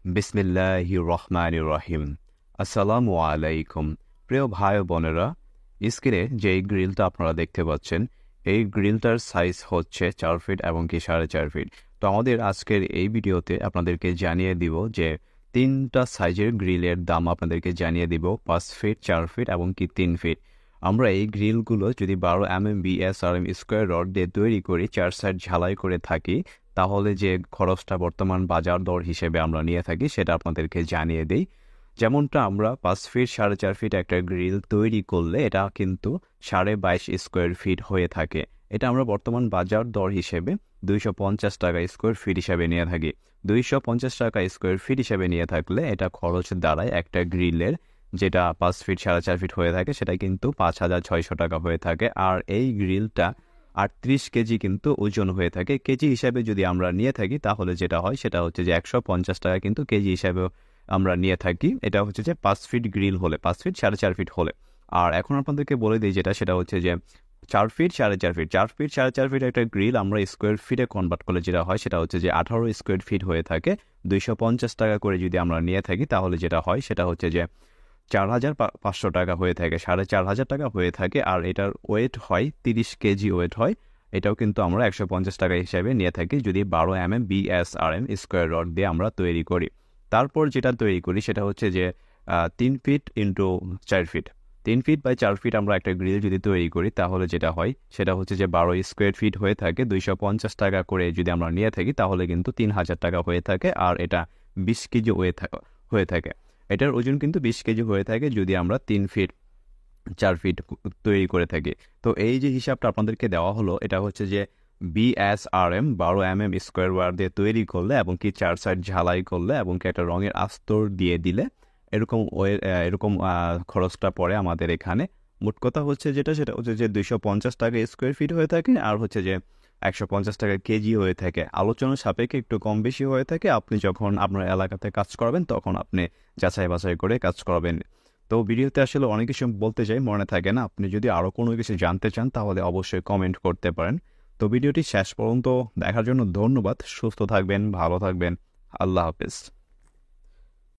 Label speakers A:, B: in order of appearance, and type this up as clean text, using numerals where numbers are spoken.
A: বিসমিল্লাহির রহমানির রহিম। আসসালামু আলাইকুম। প্রিয় ভাই ও বোনেরা, স্ক্রিনে যে গ্রিলটা আপনারা দেখতে পাচ্ছেন, এই গ্রিলটার সাইজ হচ্ছে 4 ফিট এবং কি 4.5 ফিট। তো আমাদের আজকের এই ভিডিওতে আপনাদেরকে জানিয়ে দিব যে 3টা সাইজের গ্রিলের দাম আপনাদেরকে জানিয়ে দিব, 5 ফিট, 4 ফিট এবং কি 3 ফিট। আমরা এই গ্রিলগুলো যদি 12 mm BSRM স্কোয়ার রড দিয়ে তৈরি করি, 4 সাইড ঝালাই করে থাকি, তাহলে যে খরচটা বর্তমান বাজার দর হিসেবে আমরা নিয়ে থাকি সেটা আপনাদেরকে জানিয়ে দিই। যেমনটা আমরা 5 ফিট 4.5 ফিট একটা গ্রিল তৈরি করলে এটা কিন্তু 22.5 স্কোয়ার ফিট হয়ে থাকে। এটা আমরা বর্তমান বাজার দর হিসেবে 250 টাকা স্কোয়ার ফিট হিসাবে নিয়ে থাকি। 250 টাকা স্কোয়ার ফিট হিসাবে নিয়ে থাকলে এটা খরচ দাঁড়ায় একটা গ্রিলের, যেটা 5 ফিট 4.5 ফিট হয়ে থাকে সেটা কিন্তু 5,600 টাকা হয়ে থাকে। আর এই গ্রিলটা 38 কেজি কিন্তু ওজন হয়ে থাকে। কেজি হিসাবে যদি আমরা নিয়ে থাকি তাহলে যেটা হয় সেটা হচ্ছে যে 150 টাকা কিন্তু কেজি হিসাবেও আমরা নিয়ে থাকি। এটা হচ্ছে যে 5 ফিট গ্রিল হলে, 5 ফিট 4.5 ফিট হলে। আর এখন আপনাদেরকে বলে দিই সেটা হচ্ছে যে 4 ফিট 4.5 ফিট। 4 ফিট 4.5 ফিট একটা গ্রিল আমরা স্কোয়ার ফিটে কনভার্ট করলে যেটা হয় সেটা হচ্ছে যে 18 স্কোয়ার ফিট হয়ে থাকে। 250 টাকা করে যদি আমরা নিয়ে থাকি তাহলে যেটা হয় সেটা হচ্ছে যে 4,500 টাকা হয়ে থাকে, 4,500 টাকা হয়ে থাকে। আর এটার ওয়েট হয় 30 কেজি ওয়েট হয়। এটাও কিন্তু আমরা 150 টাকা হিসাবে নিয়ে থাকি যদি 12 mm BSRM স্কোয়ার রড দিয়ে আমরা তৈরি করি। তারপর যেটা তৈরি করি সেটা হচ্ছে যে 3 feet into 4 feet. 3 feet by 4 feet আমরা একটা গ্রিল যদি তৈরি করি তাহলে যেটা হয় সেটা হচ্ছে যে 12 স্কোয়ার ফিট হয়ে থাকে। 250 টাকা করে যদি আমরা নিয়ে থাকি তাহলে কিন্তু 3,000 টাকা হয়ে থাকে। আর এটা 20 কেজি হয়ে থাকে। এটার ওজন কিন্তু 20 কেজি হয়ে থাকে যদি আমরা 3 ফিট 4 ফিট তৈরি করে থাকি। তো এই যে হিসাবটা আপনাদেরকে দেওয়া হলো, এটা হচ্ছে যে BSRM 12 mm স্কোয়ার ওয়্যার দিয়ে তৈরি করলে এবং কি 4 সাইড ঝালাই করলে এবং কি একটা রঙের আস্তর দিয়ে দিলে এরকম খরচটা পড়ে আমাদের এখানে। মোট কথা হচ্ছে সেটা হচ্ছে যে 250 টাকা স্কোয়ার ফিট হয়ে থাকে আর হচ্ছে যে 150 টাকা কেজি হয়ে থাকে। আলোচনার সাপেক্ষে একটু কম বেশি হয়ে থাকে। আপনি যখন আপনার এলাকাতে কাজ করবেন তখন আপনি যাচাই বাছাই করে কাজ করবেন। তো ভিডিওতে আসলে অনেক কিছু বলতে চাই, মনে থাকে না। আপনি যদি আরও কোনো কিছু জানতে চান তাহলে অবশ্যই কমেন্ট করতে পারেন। তো ভিডিওটি শেষ পর্যন্ত দেখার জন্য ধন্যবাদ। সুস্থ থাকবেন, ভালো থাকবেন। আল্লাহ হাফেজ।